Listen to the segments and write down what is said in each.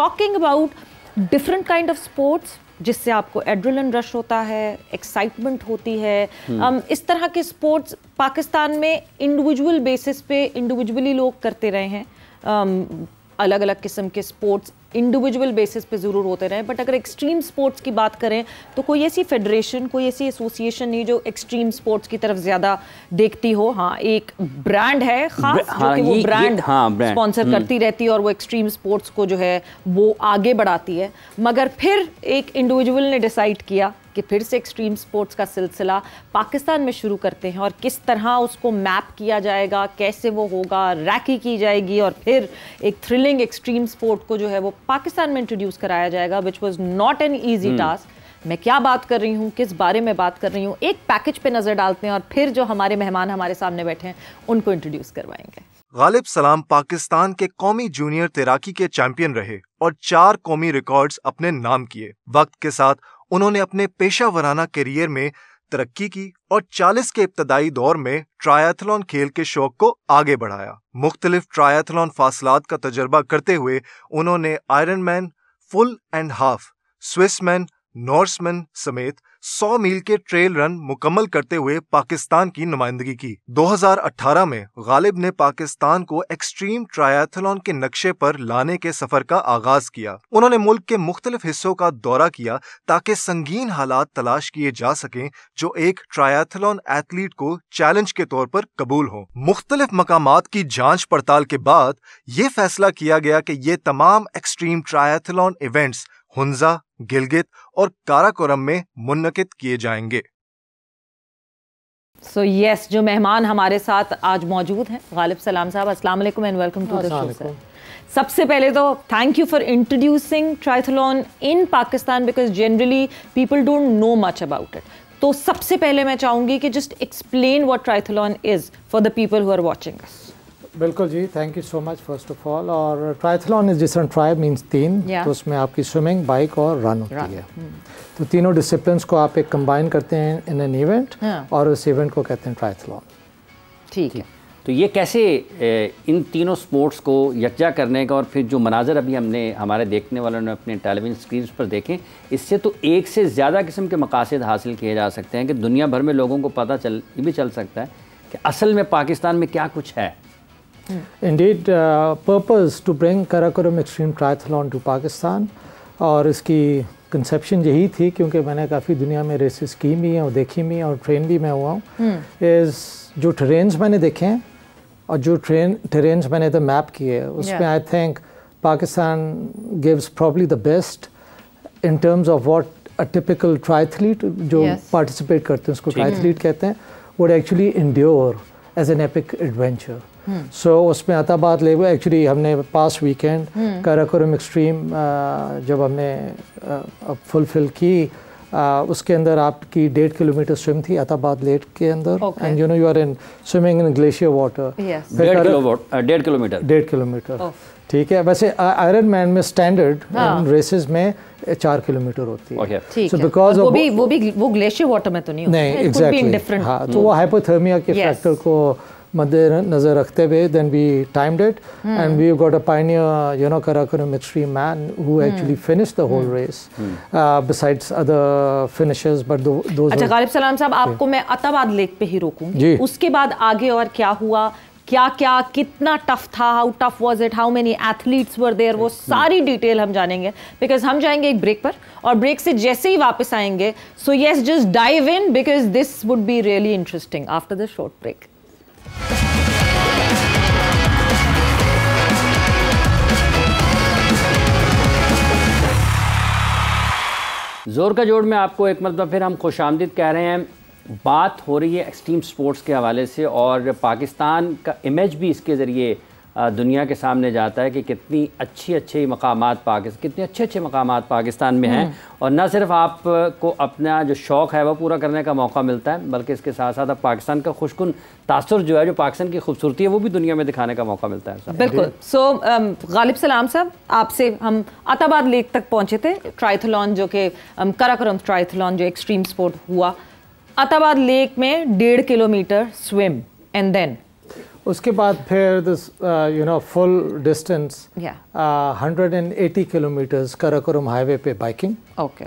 talking about different kind of sports جس سے آپ کو ایڈرلن رش ہوتا ہے, ایکسائٹمنٹ ہوتی ہے, اس طرح کے اسپورٹس پاکستان میں انڈیویجول بیسس پہ انڈیویجولی لوگ کرتے رہے ہیں. الگ الگ قسم کے اسپورٹس انڈیویجول بیسس پہ ضرور ہوتے رہے, بٹ اگر ایکسٹریم اسپورٹس کی بات کریں تو کوئی ایسی فیڈریشن, کوئی ایسی ایسوسیشن نہیں جو ایکسٹریم اسپورٹس کی طرف زیادہ دیکھتی ہو. ہاں ایک برانڈ ہے خاص جو کہ وہ برانڈ اسپانسر کرتی رہتی ہے اور وہ ایکسٹریم اسپورٹس کو جو ہے وہ آگے بڑھاتی ہے. مگر پھر ایک انڈیویجول نے ڈیسائیڈ کیا کہ پھر سے ایکسٹریم اسپورٹس کا سلسلہ پاکستان میں شروع کرتے ہیں, اور کس طرح اس کو میپ کیا جائے گا, کیسے وہ ہوگا, ریکی کی جائے گی, اور پھر ایک تھرلنگ ایکسٹریم اسپورٹ کو جو ہے وہ پاکستان میں انٹروڈیوس کرایا جائے گا, which was not an easy task. میں کیا بات کر رہی ہوں, کس بارے میں بات کر رہی ہوں, ایک پیکج پہ نظر ڈالتے ہیں اور پھر جو ہمارے مہمان ہمارے سامنے بیٹھے ہیں ان کو انٹروڈیوس کروائیں گے. غالب سلام پاکستان کے قومی جونیئر تیراکی کے چیمپئن رہے اور 4 قومی ریکارڈز اپنے نام کیے. وقت کے ساتھ انہوں نے اپنے پیشہ ورانہ کیریئر میں ترقی کی اور 40 کے ابتدائی دور میں ٹرائیتھلون کھیل کے شوق کو آگے بڑھایا. مختلف ٹرائیتھلون فاصلات کا تجربہ کرتے ہوئے انہوں نے Ironman, full and half, Swissman, Norseman سمیت 100 میل کے ٹریل رن مکمل کرتے ہوئے پاکستان کی نمائندگی کی. 2018 میں غالب نے پاکستان کو ایکسٹریم ٹرائیتھلون کے نقشے پر لانے کے سفر کا آغاز کیا. انہوں نے ملک کے مختلف حصوں کا دورہ کیا تاکہ سنگین حالات تلاش کیے جا سکیں جو ایک ٹرائیتھلون ایتھلیٹ کو چیلنج کے طور پر قبول ہوں. مختلف مقامات کی جانچ پڑتال کے بعد یہ فیصلہ کیا گیا کہ یہ تمام extreme triathlon events Hunza, Gilgit اور کاراکورم میں منعقد کیے جائیں گے. سو یس, جو مہمان ہمارے ساتھ آج موجود ہیں, غالب سلام صاحب, السلام علیکم and welcome to the show sir. سب سے پہلے تو thank you for introducing triathlon in Pakistan because generally people don't know much about it. تو سب سے پہلے میں چاہوں گی کہ just explain what triathlon is for the people who are watching us. بالکل جی, thank you so much first of all. اور triathlon is different tri means 3, تو اس میں آپ کی سوئمنگ, بائک اور رن ہوتی ہے. تو تینوں ڈسپلنس کو آپ ایک کمبائن کرتے ہیں ان این ایونٹ, اور اس ایونٹ کو کہتے ہیں ٹرائیتھلون. ٹھیک ہے, تو یہ کیسے ان تینوں سپورٹس کو یکجا کرنے کا, اور پھر جو مناظر ابھی ہم نے ہمارے دیکھنے والوں نے اپنے ٹیلی ویژن اسکرینس پر دیکھیں, اس سے تو ایک سے زیادہ قسم کے مقاصد حاصل کیے جا سکتے ہیں کہ دنیا بھر میں لوگوں کو پتہ یہ بھی چل سکتا ہے کہ اصل میں پاکستان میں کیا کچھ ہے. Indeed, purpose to bring Karakoram Extreme Triathlon to Pakistan, اور اس کی کنسیپشن یہی تھی کیونکہ میں نے کافی دنیا میں ریسز کی بھی ہیں اور دیکھی بھی ہیں اور ٹرین بھی میں ہوا ہوں. جو ٹرینز میں نے دیکھے ہیں اور جو ٹرینز میں نے میپ کیے اس میں I think Pakistan gives probably the best in terms of what a typical triathlete جو پارٹیسپیٹ کرتے ہیں اس کو triathlete کہتے ہیں, would actually endure as an epic adventure. سو اس میں عطاباد لے ہوئے ایکچولی ہم نے پاس ویکینڈ کاراکورم ایکسٹریم جب ہم نے فلفل کی, اس کے اندر آپ کی 1.5 کلومیٹر سوئم تھی عطاباد لیک کے اندر, and you know you are in swimming in glacier water. 1.5 kilometre ٹھیک ہے. ویسے آئرن مین میں اسٹینڈرڈ ریسز میں 4 کلومیٹر ہوتی ہے. سو بیکاز وہ گلیشیئر واٹر میں تو نہیں ایگزیکٹلی, ہاں, تو وہ ہائپوتھرمیا کے فیکٹر کو مد نظر رکھتے ہوئے then we timed it and we got a pioneer, you know, Karakoram extreme man who actually finished the whole race besides other finishers, but those. اچھا غالب سلام صاحب, آپ کو میں عطاباد لیک پہ ہی روکوں, اس کے بعد آگے اور کیا ہوا, کیا کتنا ٹف تھا, how tough was it, how many athletes were there, وہ ساری ڈیٹیل ہم جانیں گے بیکاز ہم جائیں گے ایک بریک پر, اور بریک سے جیسے ہی واپس آئیں گے so yes just dive in because this would be really interesting after the short break. زور کا جوڑ میں آپ کو ایک مرتبہ پھر ہم خوش آمدید کہہ رہے ہیں. بات ہو رہی ہے ایکسٹریم سپورٹس کے حوالے سے, اور پاکستان کا امیج بھی اس کے ذریعے دنیا کے سامنے جاتا ہے کہ کتنی اچھے مقامات کتنے اچھے مقامات پاکستان میں ہیں, اور نہ صرف آپ کو اپنا جو شوق ہے وہ پورا کرنے کا موقع ملتا ہے بلکہ اس کے ساتھ ساتھ اب پاکستان کا خوشکن تاثر جو ہے, جو پاکستان کی خوبصورتی ہے, وہ بھی دنیا میں دکھانے کا موقع ملتا ہے. بالکل. سو غالب سلام صاحب, آپ سے ہم عطاباد لیک تک پہنچے تھے, ٹرائیتھلون جو کہ کراکورم ٹرائیتھلون جو ایکسٹریم سپورٹ ہوا, عطاباد لیک میں 1.5 کلومیٹر سوئم اینڈ دین اس کے بعد پھر دس فل ڈسٹینس 180 کلومیٹرز کراکورم ہائی وے پہ بائکنگ. اوکے.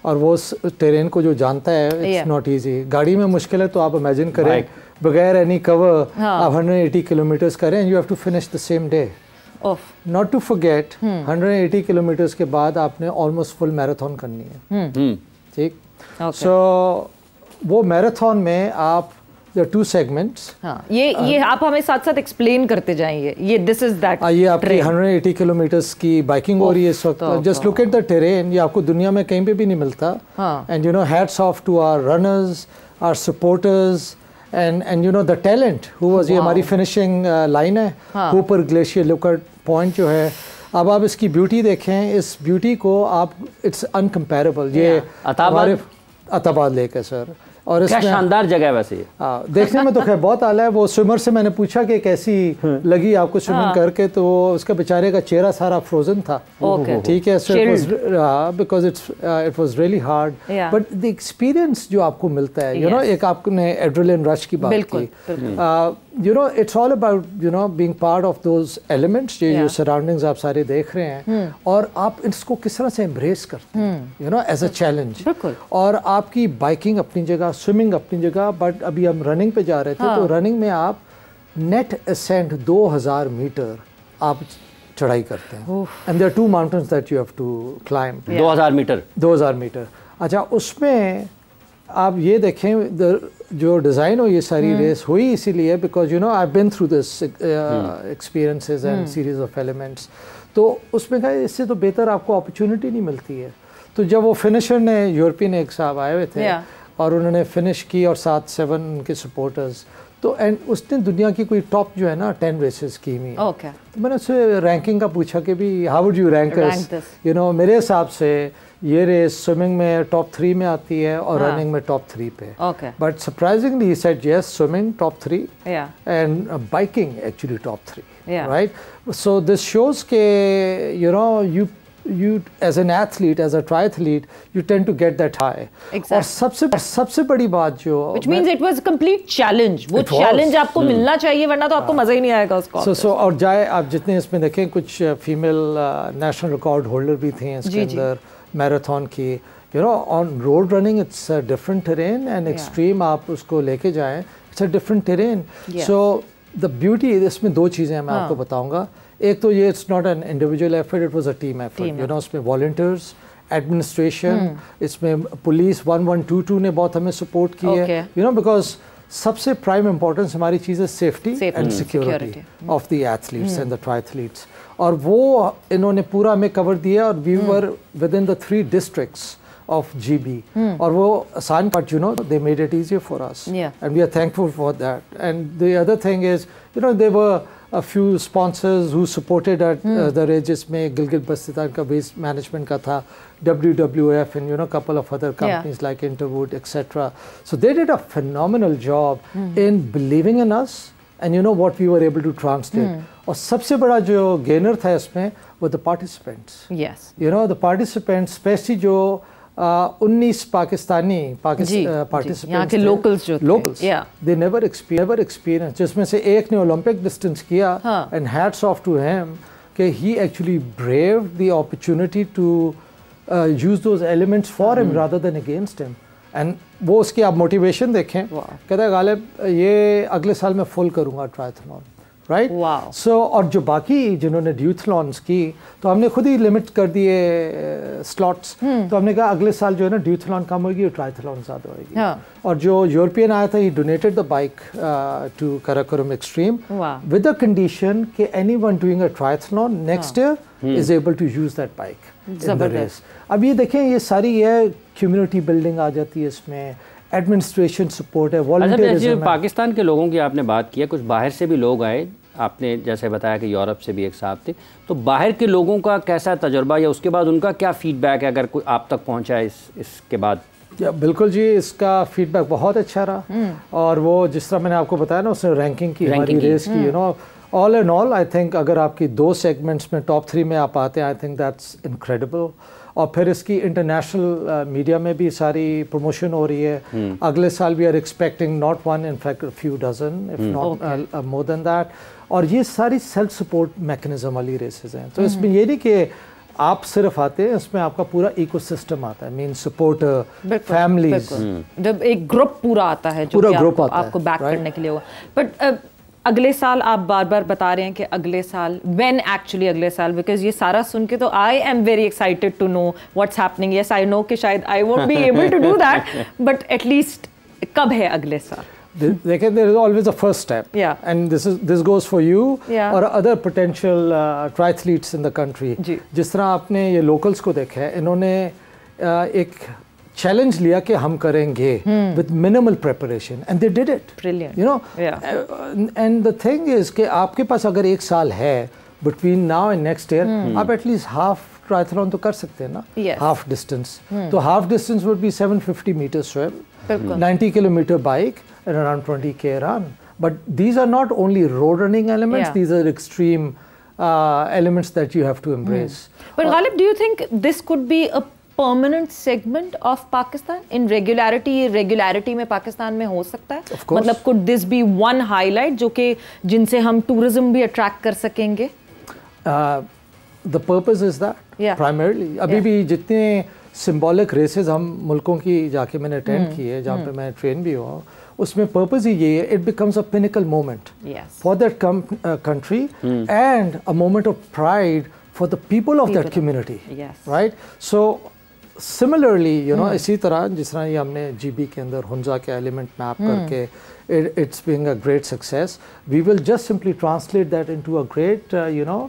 اور وہ ٹرین کو جو جانتا ہے اٹس ناٹ ایزی. گاڑی میں مشکل ہے تو آپ امیجن کریں بغیر اینی کور آپ 180 کلومیٹرز کریں and you have to finish the same day. Not to forget 180 kilometres کے بعد آپ نے آلموسٹ فل میراتھن کرنی ہے. ٹھیک. سو وہ میراتھن میں آپ ٹو سیگمنٹس. یہ آپ ہمیں ساتھ ساتھ ایکسپلین کرتے جائیں. یہ دس از دیٹ. یہ آپ کی 180 کلومیٹرز کی بائکنگ ہو رہی ہے اس وقت. Just look at the terrain. یہ آپ کو دنیا میں کہیں پہ بھی نہیں ملتا. And hats off to our runners, our supporters, and the talent who was. یہ ہماری فنشنگ لائن ہے اوپر گلیشیئر لوکٹ پوائنٹ جو ہے. اب آپ اس کی بیوٹی دیکھیں. اس بیوٹی کو آپ اٹس انکمپیریبل. یہ ہمارے عطاباد لیک ہے سر. اور اس کیا شاندار جگہ ہے ویسے. دیکھنے میں تو خیر بہت اعلیٰ ہے. وہ سوئمر سے میں نے پوچھا کہ کیسی لگی آپ کو سوئمنگ کر کے, تو اس کا بیچارے کا چہرہ سارا فروزن تھا. ٹھیک ہے sir, because it was really hard, but the experience جو آپ کو ملتا ہے, ایک آپ نے ایڈرینلن رش کی بات کی. It's all about being part of those elements. جو سراؤنڈنگز آپ سارے دیکھ رہے ہیں, اور آپ اس کو کس طرح سے امبریس کرتے ہیں ایز اے چیلنج. اور آپ کی بائکنگ اپنی جگہ, سوئمنگ اپنی جگہ, بٹ ابھی ہم رننگ پہ جا رہے تھے تو رننگ میں آپ نیٹ اسینٹ 2000 میٹر آپ چڑھائی کرتے ہیں. And there are 2 mountains that you have to climb. 2000 metre. اچھا, اس میں آپ یہ دیکھیں جو ڈیزائن ہو, یہ ساری ریس ہوئی اسی لیے because I've been through this experiences and series of elements. تو اس میں کہا اس سے تو بہتر آپ کو اپرچونٹی نہیں ملتی ہے. تو جب وہ فنشر نے, یورپین ایک صاحب آئے ہوئے تھے اور انہوں نے فنش کی, اور 7 ان کے سپورٹرز, تو اینڈ اس نے دنیا کی کوئی ٹاپ جو ہے نا 10 ریسز کی ہوئی. تو میں نے اس سے رینکنگ کا پوچھا کہ بھی ہاؤ وڈ یو رینک اس. میرے حساب سے یہ ریس سوئمنگ میں ٹاپ 3 میں آتی ہے اور رننگ میں ٹاپ 3 پہ. But surprisingly he said yes, swimming top 3 and biking actually top 3. Right. So this shows کہ you as an athlete, as a triathlete, you tend to get that high. اور سب سے بڑی بات جو which means it was a complete challenge. وہ challenge آپ کو ملنا چاہیے, ورنہ تو آپ کو مزہ ہی نہیں آئے گا اس کو. اور جائے آپ جتنے اس میں دیکھیں, کچھ فیمیل نیشنل ریکارڈ ہولڈر بھی تھے اس کے اندر میراتھن کی. on road running it's a different terrain, and extreme آپ اس کو لے کے جائیں, it's a different terrain. So the beauty, اس میں 2 چیزیں میں آپ کو بتاؤں گا. ایک تو یہ it's not an individual effort, it was a team effort. اس میں والنٹیئرز, ایڈمنسٹریشن, اس میں پولیس 1122 نے بہت ہمیں سپورٹ کی ہے. بیکاز سب سے پرائم امپورٹنس ہماری چیز ہے safety and security of the athletes and the triathletes. اور وہ انہوں نے پورا ہمیں کور دیا, اور we were with in the 3 districts of GB. اور وہ آسان part they made it easier for us, and we are thankful for that. And the other thing is there were a few sponsors who supported at the race. جس میں گلگت بلتستان کا waste management کا تھا, WWF, and couple of other companies like Interwood, etc. So they did a phenomenal job in believing in us, and what we were able to translate. اور سب سے بڑا جو gainer تھا اس میں وہ the participants. Yes. The participants, especially جو 19 Pakistani participants یہاں کے locals جو تھے, they never experienced, جس میں سے ایک نے اولمپک ڈسٹینس کیا, and hats off to him کہ he actually braved the opportunity to use those elements for him rather than against him. And وہ اس کی آپ موٹیویشن دیکھیں, کہتا ہے غالب یہ اگلے سال میں فل کروں گا ٹرائتھلون. رائٹ. سو اور جو باقی جنہوں نے ڈیوتھلونس کی, تو ہم نے خود ہی لمٹ کر دیے سلاٹس. تو ہم نے کہا اگلے سال جو ہے نا ڈیوتھلون کم ہوگی اور ٹرائتھلون زیادہ ہوئے گی. اور جو یورپین آیا تھا, he donated the bike to Karakoram extreme with the condition کہ anyone doing a triathlon next year is able to use that bike in the race. اب یہ دیکھیں, یہ ساری ہے کمیونٹی بلڈنگ آ جاتی ہے اس میں, ایڈمنسٹریشن سپورٹ ہے, والنٹیئرزم ہے. پاکستان کے لوگوں کی آپ نے بات کی ہے, کچھ باہر سے بھی لوگ آئے, آپ نے جیسے بتایا کہ یورپ سے بھی ایک صاحب تھے, تو باہر کے لوگوں کا کیسا تجربہ, یا اس کے بعد ان کا کیا فیڈ بیک ہے اگر کوئی آپ تک پہنچا ہے اس کے بعد؟ بالکل جی, اس کا فیڈ بیک بہت اچھا رہا. اور وہ جس طرح میں نے آپ کو بتایا نا, اس نے رینکنگ کی, ہماری ریس کی, all in all I think اگر آپ کی 2 segments میں ٹاپ 3 میں آپ آتے ہیں, I think that's incredible. اور پھر اس کی انٹرنیشنل میڈیا میں بھی ساری پروموشن ہو رہی ہے. اگلے سال we are expecting not one in fact few dozen if not more than that. اور یہ ساری سیلف سپورٹ میکنزم والی ریسز ہیں. تو اس میں یہ نہیں کہ آپ صرف آتے ہیں, اس میں آپ کا پورا ایکو سسٹم آتا ہے, مین سپورٹ فیملیز, جب ایک گروپ پورا آتا ہے جو آپ کو بیک کرنے کے لیے ہوا. بٹ اگلے سال آپ بار بار بتا رہے ہیں کہ اگلے سال, وین ایکچولی اگلے سال, بیکاز یہ سارا سن کے تو I am very excited to know what's happening. Yes I know کہ شاید I won't be able to do that, but at least کب ہے اگلے سال؟ دیکھیں, there is always a first step, and this goes for you or other potential triathletes in the country. جس طرح آپ نے یہ locals کو دیکھا ہے, انہوں نے ایک چیلنج لیا کہ ہم کریں گے with minimal preparation, and they did it. Brilliant. You know, and the thing is کہ آپ کے پاس اگر ایک سال ہے between now and next year, آپ at least half triathlon تو کر سکتے ہیں نا, half distance. تو half distance would be 750 meter swim, 90 kilometer bike, and around 20k run. But these are not only road running elements, these are extreme elements that you have to embrace. But Ghalib, do you think this could be a permanent segment of Pakistan in regularity میں پاکستان میں ہو سکتا ہے؟ مطلب could this be one highlight جو کہ جن سے ہم tourism بھی attract کر سکیں گے؟ The purpose is that primarily. ابھی بھی جتنے symbolic races ہم ملکوں کی جا کے میں نے اٹینڈ کی ہے, جہاں پہ میں ٹرین بھی ہوا, اس میں پرپز ہی یہ ہے, it becomes a pinnacle moment for that country and a moment of pride for the people of that community, right? So similarly, you know, اسی طرح جس طرح یہ ہم نے جی بی کے اندر ہنزا کے ایلیمنٹ میپ کر کے it's being a great success, we will just simply translate that into a great, you know,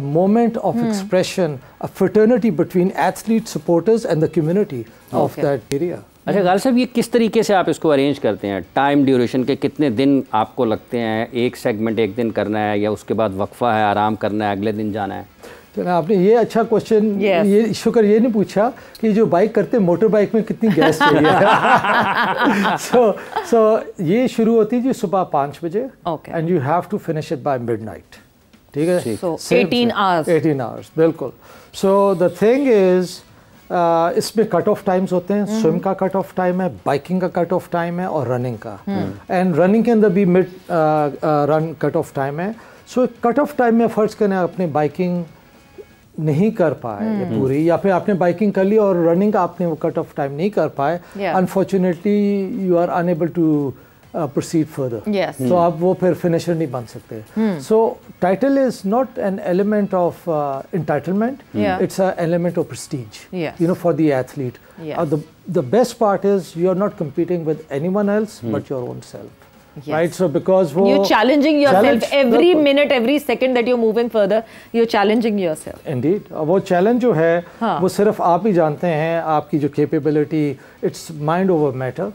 moment of expression, a fraternity between athletes, supporters and the community of that area. اچھا غالب صاحب, یہ کس طریقے سے آپ اس کو ارینج کرتے ہیں؟ ٹائم ڈیوریشن کے کتنے دن آپ کو لگتے ہیں؟ ایک سیگمنٹ ایک دن کرنا ہے یا اس کے بعد وقفہ ہے, آرام کرنا ہے, اگلے دن جانا ہے؟ چلیں, آپ نے یہ اچھا کوشچن, یہ شکر یہ نہیں پوچھا کہ جو بائک کرتے ہیں موٹر بائک میں کتنی گیس چاہیے. سو یہ شروع ہوتی ہے جی صبح 5 بجے, and you have to finish it by midnight. ٹھیک ہے, 18 hours, بالکل. سو دا تھنگ از, اس میں کٹ آف ٹائمز ہوتے ہیں. سوئم کا کٹ آف ٹائم ہے, بائکنگ کا کٹ آف ٹائم ہے, اور رننگ کا. اینڈ رننگ کے اندر بھی مڈ رن کٹ آف ٹائم ہے. سو کٹ آف ٹائم میں فرض کریں اپنے بائکنگ نہیں کر پائے پوری, یا پھر آپ نے بائکنگ کر لی اور رننگ کا آپ نے وہ کٹ آف ٹائم نہیں کر پائے, unfortunately you are unable to proceed further. So آپ وہ پھر فنیشر نہیں بن سکتے. So title is not an element of entitlement, it's an element of prestige, you know, for the athlete. The best part is you are not competing with anyone else but your own self. Right, so because you're challenging yourself every minute, every second that you're moving further, you're challenging yourself. Indeed, وہ challenge جو ہے وہ صرف آپ ہی جانتے ہیں, آپ کی جو capability, it's mind over matter.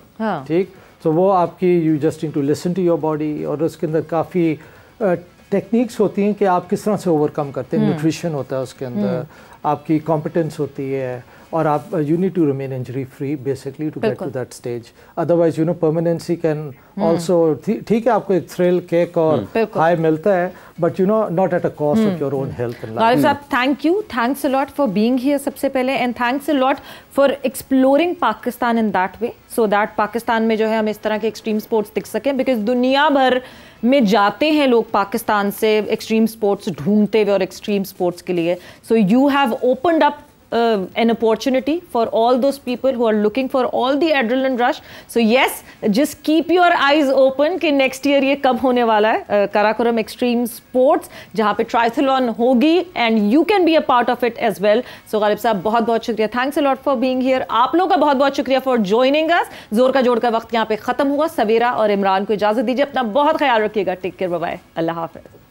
ٹھیک, تو وہ آپ کی you just need to listen to your body, اور اس کے اندر کافی ٹیکنیکس ہوتی ہیں کہ آپ کس طرح سے اوور کم کرتے ہیں. نیوٹریشن ہوتا ہے اس کے اندر, آپ کی کمپٹنس ہوتی ہے, اور آپ you need to remain injury free basically to get to that stage. Otherwise you know permanency can also, ٹھیک ہے آپ کو ایک تھرل کیک اور ہائی ملتا ہے, but you know not at a cost of your own health. Ghalib صاحب, thank you, thanks a lot for being here سب سے پہلے, and thanks a lot for exploring Pakistan in that way, so that Pakistan میں جو ہے ہم اس طرح کے ایکسٹریم اسپورٹس دکھ سکیں, بیکاز دنیا بھر میں جاتے ہیں لوگ پاکستان سے ایکسٹریم اسپورٹس ڈھونڈتے ہوئے اور ایکسٹریم اسپورٹس کے لیے. So you have opened up an opportunity for all those people who are looking for all the adrenaline rush. So yes, just keep your eyes open کہ next year یہ کب ہونے والا ہے, کراکورم ایکسٹریم اسپورٹس, جہاں پہ ٹرائتھلون ہوگی, and you can be a part of it as well. So غالب صاحب بہت بہت شکریہ, thanks a lot for being here. آپ لوگ کا بہت بہت شکریہ for joining us. زور کا جوڑ کا وقت یہاں پہ ختم ہوا. سویرا اور عمران کو اجازت دیجیے, اپنا بہت خیال رکھیے گا. ٹیک کیئر, بائے بائے, اللہ حافظ.